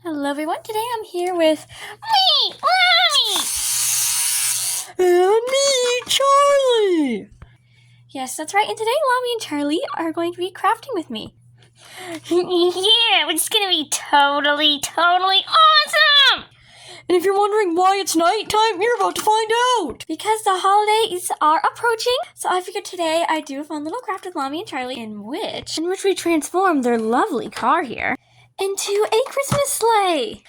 Hello everyone, today I'm here with me, Mommy! And me, Charlie! Yes, that's right, and today Mommy and Charlie are going to be crafting with me. Yeah, it's gonna be totally awesome! And if you're wondering why it's nighttime, you're about to find out! Because the holidays are approaching, so I figured today I'd do a fun little craft with Mommy and Charlie in which we transform their lovely car here into a Christmas sleigh.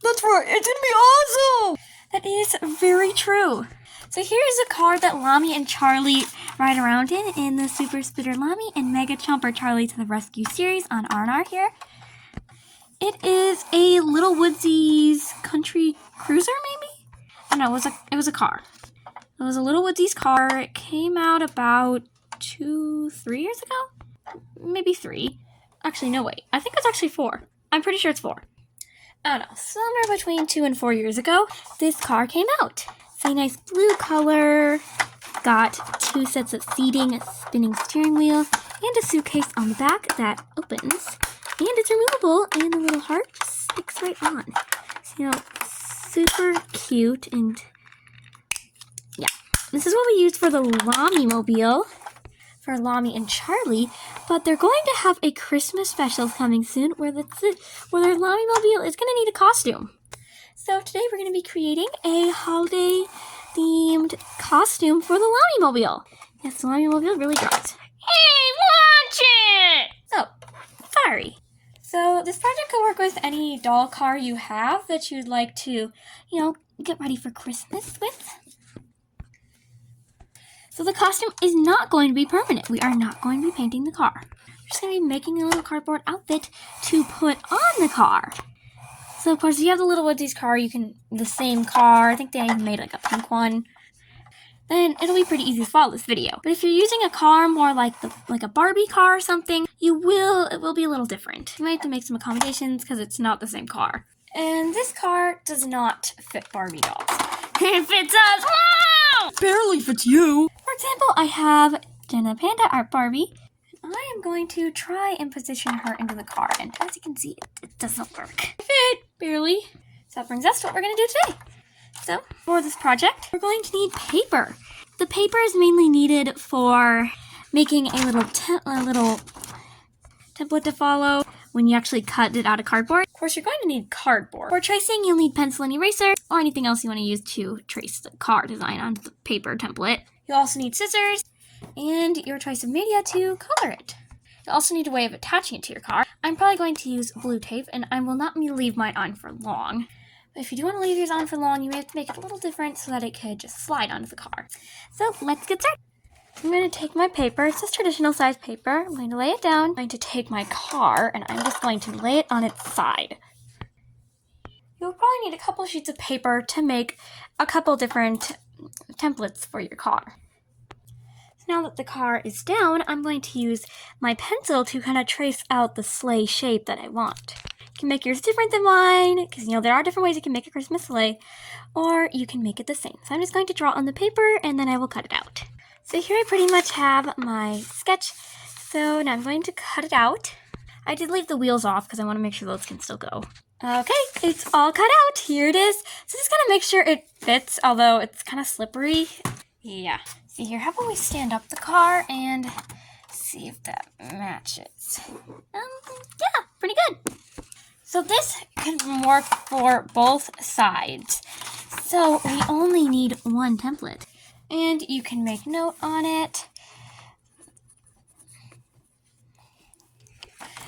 That's right, it's gonna be awesome! That is very true. So here's a car that Lami and Charlie ride around in the Super Spitter Lami and Mega Chomper Charlie to the Rescue series on R&R here. It is a Little Woodsies country cruiser, maybe? I don't know, it was a car. It was a Little Woodsies car. It came out about 3 years ago? Maybe 3. Actually, no, wait. I think it's actually 4. I'm pretty sure it's 4. I don't know. Somewhere between 2 and 4 years ago, this car came out. It's a nice blue color. Got 2 sets of seating, a spinning steering wheel, and a suitcase on the back that opens. And it's removable, and the little heart just sticks right on. So, you know, super cute, and yeah. This is what we used for the Lami Mobile, for Lami and Charlie, but they're going to have a Christmas special coming soon where their Lami Mobile is going to need a costume. So today we're going to be creating a holiday-themed costume for the Lami Mobile. Yes, the Lami Mobile really dropped. Hey, watch it! Oh, sorry. So this project could work with any doll car you have that you'd like to, get ready for Christmas with. So the costume is not going to be permanent. We are not going to be painting the car. We're just going to be making a little cardboard outfit to put on the car. So of course, if you have the Little Woodsies car, the same car, I think they even made like a pink one, then it'll be pretty easy to follow this video. But if you're using a car more like a Barbie car or something, it will be a little different. You might have to make some accommodations because it's not the same car. And this car does not fit Barbie dolls. It fits us! Wow! Barely fits you. For example, I have Jenna Panda Art Barbie. I am going to try and position her into the car, and as you can see, it doesn't work. Fit, barely. So that brings us to what we're going to do today. So, for this project, we're going to need paper. The paper is mainly needed for making a little template to follow when you actually cut it out of cardboard. Of course, you're going to need cardboard. For tracing, you'll need pencil and eraser, or anything else you want to use to trace the car design onto the paper template. You'll also need scissors, and your choice of media to color it. You'll also need a way of attaching it to your car. I'm probably going to use blue tape, and I will not leave mine on for long. But if you do want to leave yours on for long, you may have to make it a little different so that it could just slide onto the car. So let's get started. I'm going to take my paper. It's just traditional size paper. I'm going to lay it down. I'm going to take my car, and I'm just going to lay it on its side. You'll probably need a couple sheets of paper to make a couple different templates for your car. So now that the car is down, I'm going to use my pencil to kind of trace out the sleigh shape that I want. You can make yours different than mine, because there are different ways you can make a Christmas sleigh, or you can make it the same. So I'm just going to draw on the paper, and then I will cut it out. So here I pretty much have my sketch, so now I'm going to cut it out. I did leave the wheels off, because I want to make sure those can still go. Okay, it's all cut out. Here it is. So just gotta make sure it fits, although it's kind of slippery. Yeah. See here, how about we stand up the car and see if that matches? Yeah, pretty good. So this can work for both sides. So we only need one template. And you can make note on it,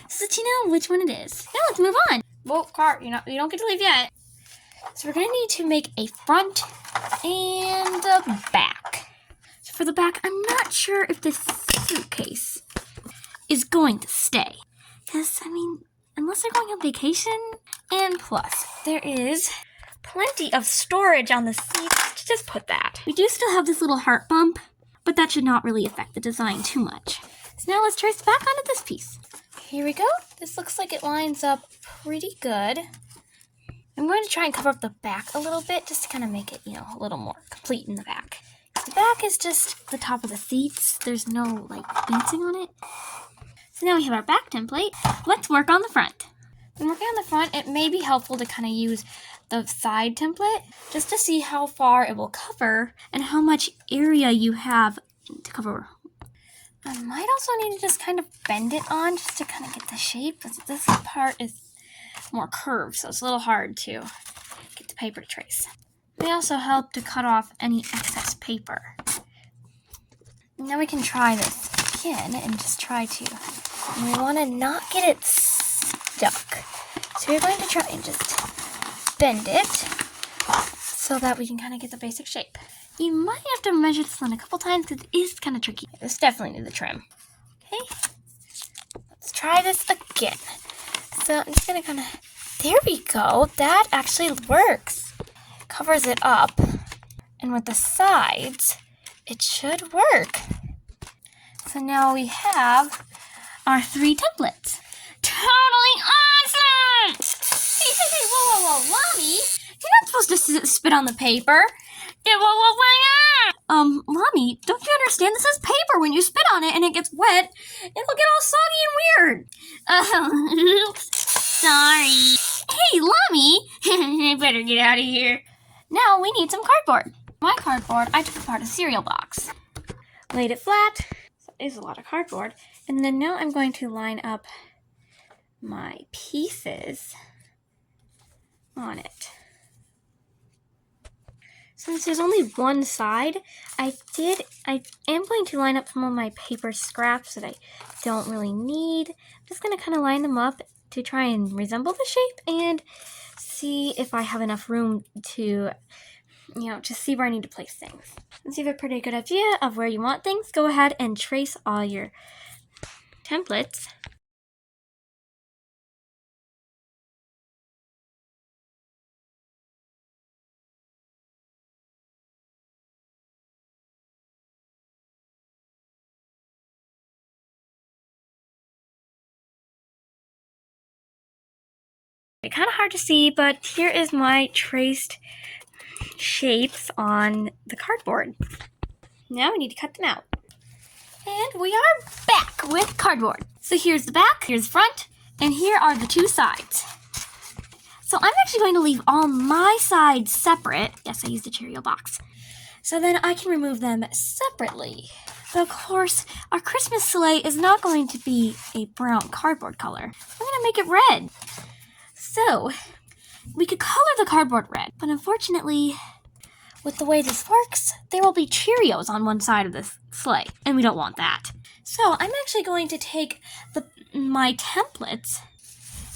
so that you know which one it is. Now let's move on. Whoa, car, you don't get to leave yet. So we're going to need to make a front and a back. So for the back, I'm not sure if this suitcase is going to stay. Because, unless they're going on vacation. And plus, there is plenty of storage on the seats to just put that. We do still have this little heart bump, but that should not really affect the design too much. So now let's trace back onto this piece. Here we go. This looks like it lines up pretty good. I'm going to try and cover up the back a little bit just to kind of make it, a little more complete in the back. The back is just the top of the seats. There's no, fencing on it. So now we have our back template. Let's work on the front. When working on the front, it may be helpful to kind of use the side template just to see how far it will cover and how much area you have to cover. I might also need to just kind of bend it on just to kind of get the shape, because this part is more curved, so it's a little hard to get the paper to trace. They also help to cut off any excess paper. Now we can try this again and just try to. And we want to not get it stuck. So we're going to try and just bend it so that we can kind of get the basic shape. You might have to measure this one a couple times because it is kind of tricky. This definitely needs a trim. Okay, let's try this again. So I'm just going to kind of, there we go. That actually works. Covers it up. And with the sides, it should work. So now we have our 3 templates. Totally awesome! Hey, whoa, Mommy, you're not supposed to spit on the paper. Why not? Mommy, don't you understand? This is paper. When you spit on it and it gets wet, it'll get all soggy and weird. Oops, sorry. Hey, Mommy, I better get out of here. Now we need some cardboard. My cardboard, I took apart a cereal box. Laid it flat. So it is a lot of cardboard. And then now I'm going to line up my pieces on it. Since there's only one side, I am going to line up some of my paper scraps that I don't really need. I'm just going to kind of line them up to try and resemble the shape and see if I have enough room to, to see where I need to place things. Once you have a pretty good idea of where you want things, go ahead and trace all your templates. It's kind of hard to see, but here is my traced shapes on the cardboard. Now we need to cut them out. And we are back with cardboard. So here's the back, here's the front, and here are the 2 sides. So I'm actually going to leave all my sides separate. Yes, I used a Cheerio box. So then I can remove them separately. But of course, our Christmas sleigh is not going to be a brown cardboard color. I'm going to make it red. So we could color the cardboard red, but unfortunately, with the way this works, there will be Cheerios on one side of this sleigh, and we don't want that. So I'm actually going to take my templates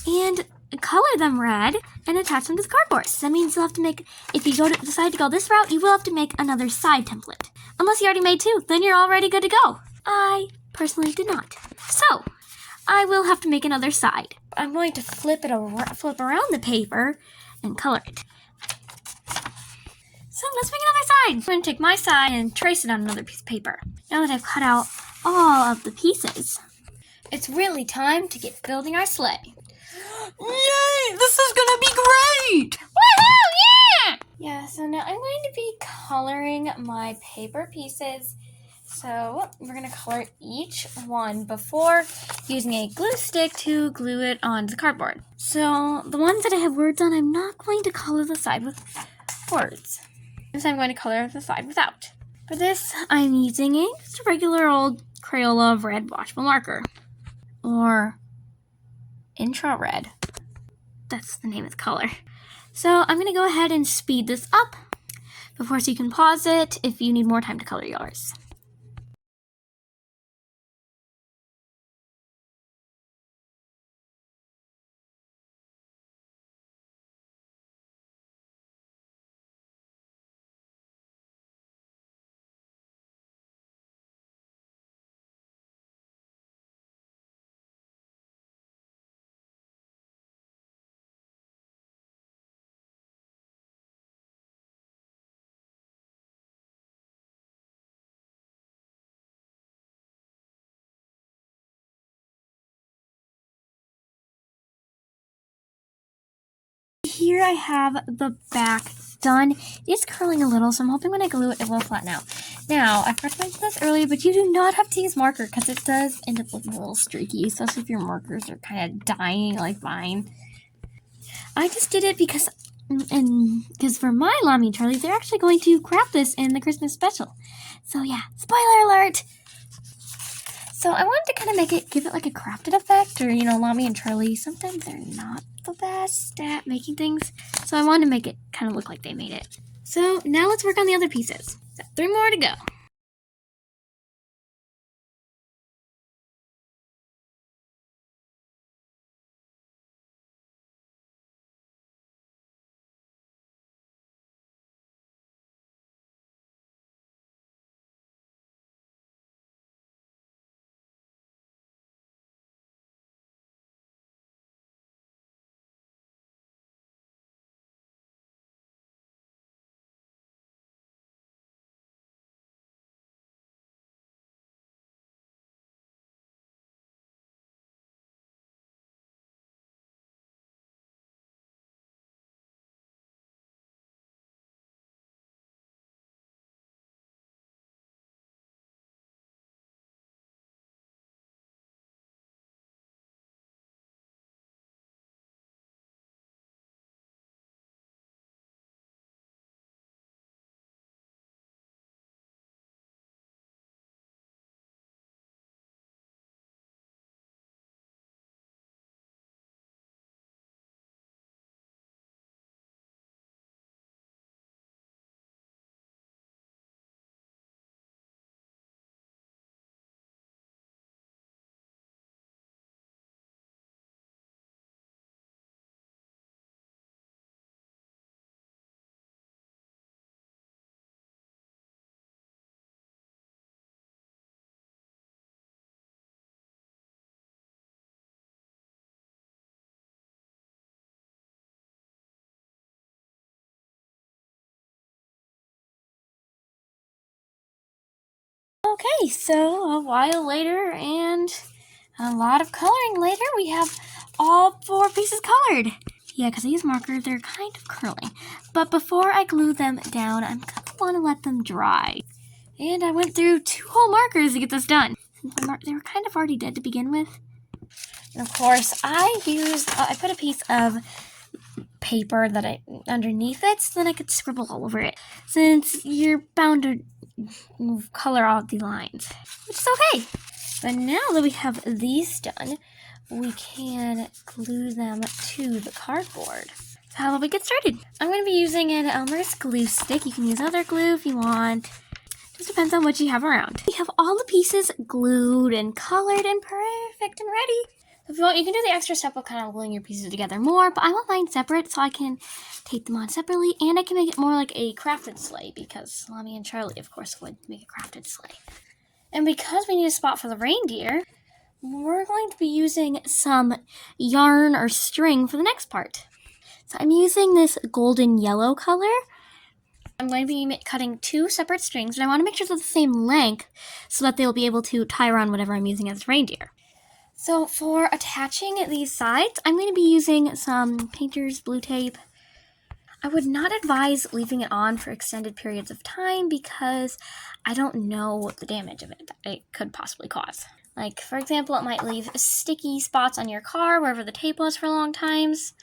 and color them red and attach them to the cardboard. So that means you'll have to make, if you decide to go this route, you will have to make another side template. Unless you already made 2, then you're already good to go. I personally did not. So I will have to make another side. I'm going to flip around the paper and color it. So let's make another side. I'm going to take my side and trace it on another piece of paper. Now that I've cut out all of the pieces, it's really time to get building our sleigh. Yay! This is gonna be great! Woohoo! Yeah, so now I'm going to be coloring my paper pieces. So we're going to color each one before using a glue stick to glue it onto the cardboard. So the ones that I have words on, I'm not going to color the side with words. This I'm going to color the side without. For this, I'm using just a regular old Crayola red washable marker. Or Intra Red. That's the name of the color. So I'm going to go ahead and speed this up before, so you can pause it if you need more time to color yours. Here I have the back done. It's curling a little, so I'm hoping when I glue it, it will flatten out. Now, I forgot to mention this earlier, but you do not have to use marker because it does end up looking a little streaky, especially if your markers are kind of dying like mine. I just did it because for my Lammy and Charlie, they're actually going to craft this in the Christmas special. So yeah, spoiler alert! So I wanted to kind of give it like a crafted effect, or Lammy and Charlie, sometimes they're not the best at making things. So I wanted to make it kind of look like they made it. So now let's work on the other pieces. So 3 more to go. Okay, so a while later and a lot of coloring later, we have all 4 pieces colored. Yeah, because these markers, they're kind of curling. But before I glue them down, I'm going to want to let them dry. And I went through 2 whole markers to get this done. They were kind of already dead to begin with. And of course, I put a piece of paper underneath it so then I could scribble all over it, since you're bound to color all the lines, which is okay. But now that we have these done, we can glue them to the cardboard. So how will we get started? I'm going to be using an Elmer's glue stick. You can use other glue if you want. Just depends on what you have around. We have all the pieces glued and colored and perfect and ready. If you want, you can do the extra step of kind of gluing your pieces together more, but I want mine separate so I can tape them on separately, and I can make it more like a crafted sleigh, because Lammy and Charlie, of course, would make a crafted sleigh. And because we need a spot for the reindeer, we're going to be using some yarn or string for the next part. So I'm using this golden yellow color. I'm going to be cutting 2 separate strings, and I want to make sure they're the same length so that they'll be able to tie around whatever I'm using as reindeer. So for attaching these sides, I'm going to be using some painter's blue tape. I would not advise leaving it on for extended periods of time because I don't know the damage of it could possibly cause. Like, for example, it might leave sticky spots on your car wherever the tape was for long times.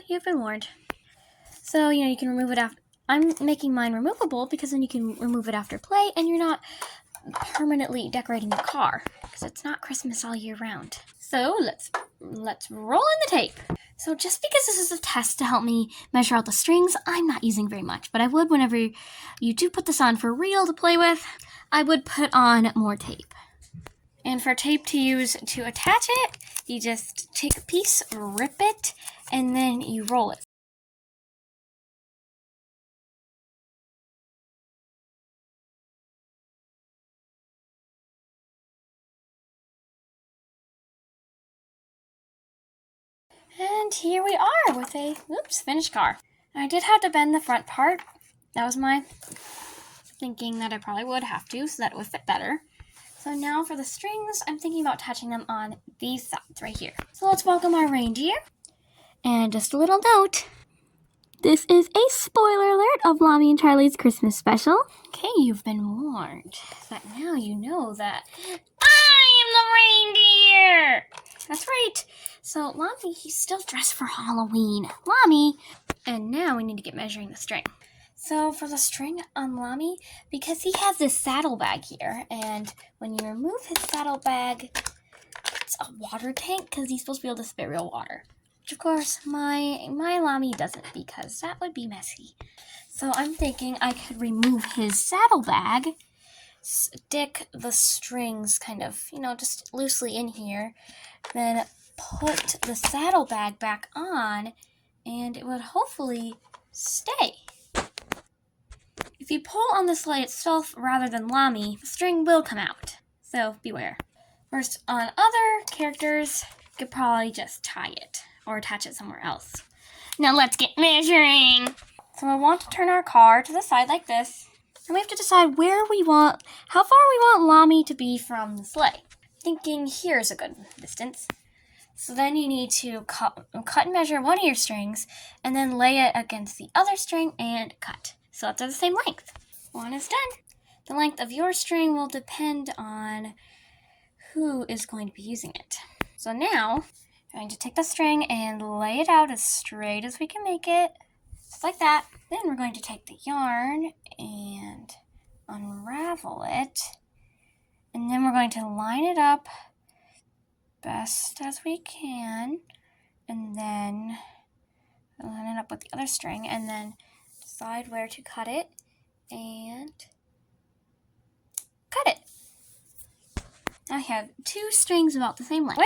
You've been warned. So, you can remove it after. I'm making mine removable because then you can remove it after play and you're not permanently decorating the car because it's not Christmas all year round. So let's roll in the tape. So just because this is a test to help me measure out the strings, I'm not using very much, but I would whenever you do put this on for real to play with, I would put on more tape. And for tape to use to attach it, you just take a piece, rip it, and then you roll it. And here we are with a finished car. I did have to bend the front part. That was my thinking that I probably would have to so that it would fit better. So now for the strings, I'm thinking about attaching them on these sides right here. So let's welcome our reindeer. And just a little note, this is a spoiler alert of Lammy and Charlie's Christmas special. Okay, you've been warned. But now you know that I am the reindeer! That's right. So Lami, he's still dressed for Halloween. Lami! And now we need to get measuring the string. So for the string on Lami, because he has this saddlebag here, and when you remove his saddlebag, it's a water tank because he's supposed to be able to spit real water. Which of course my Lami doesn't, because that would be messy. So I'm thinking I could remove his saddlebag, stick the strings kind of, just loosely in here, then put the saddlebag back on, and it would hopefully stay. If you pull on the sleigh itself rather than Lami, the string will come out, so beware. First, on other characters, you could probably just tie it or attach it somewhere else. Now let's get measuring! So I want to turn our car to the side like this, and we have to decide how far we want Lami to be from the sleigh. Thinking here is a good distance. So then you need to cut and measure one of your strings, and then lay it against the other string and cut. So that they're the same length. One is done. The length of your string will depend on who is going to be using it. So now, I'm going to take the string and lay it out as straight as we can make it. Just like that. Then we're going to take the yarn and unravel it. And then we're going to line it up best as we can. And then line it up with the other string. And then decide where to cut it. And cut it. Now I have two strings about the same length.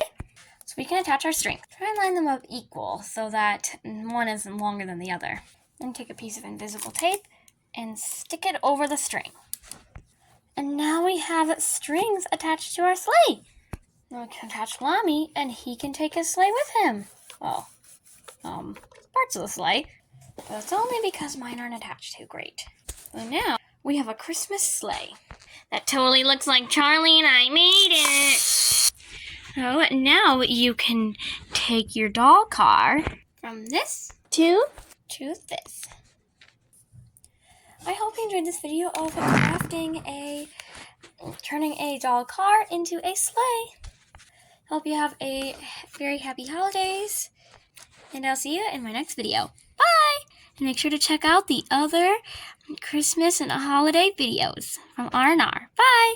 So we can attach our strings. Try and line them up equal so that one isn't longer than the other. Then take a piece of invisible tape and stick it over the string. And now we have strings attached to our sleigh. Now we can attach Lami, and he can take his sleigh with him. Well, parts of the sleigh. But it's only because mine aren't attached too great. So now we have a Christmas sleigh. That totally looks like Charlie and I made it. So now you can take your doll car from this to this. I hope you enjoyed this video of turning a doll car into a sleigh. Hope you have a very happy holidays, and I'll see you in my next video. Bye! And make sure to check out the other Christmas and holiday videos from R&R. Bye!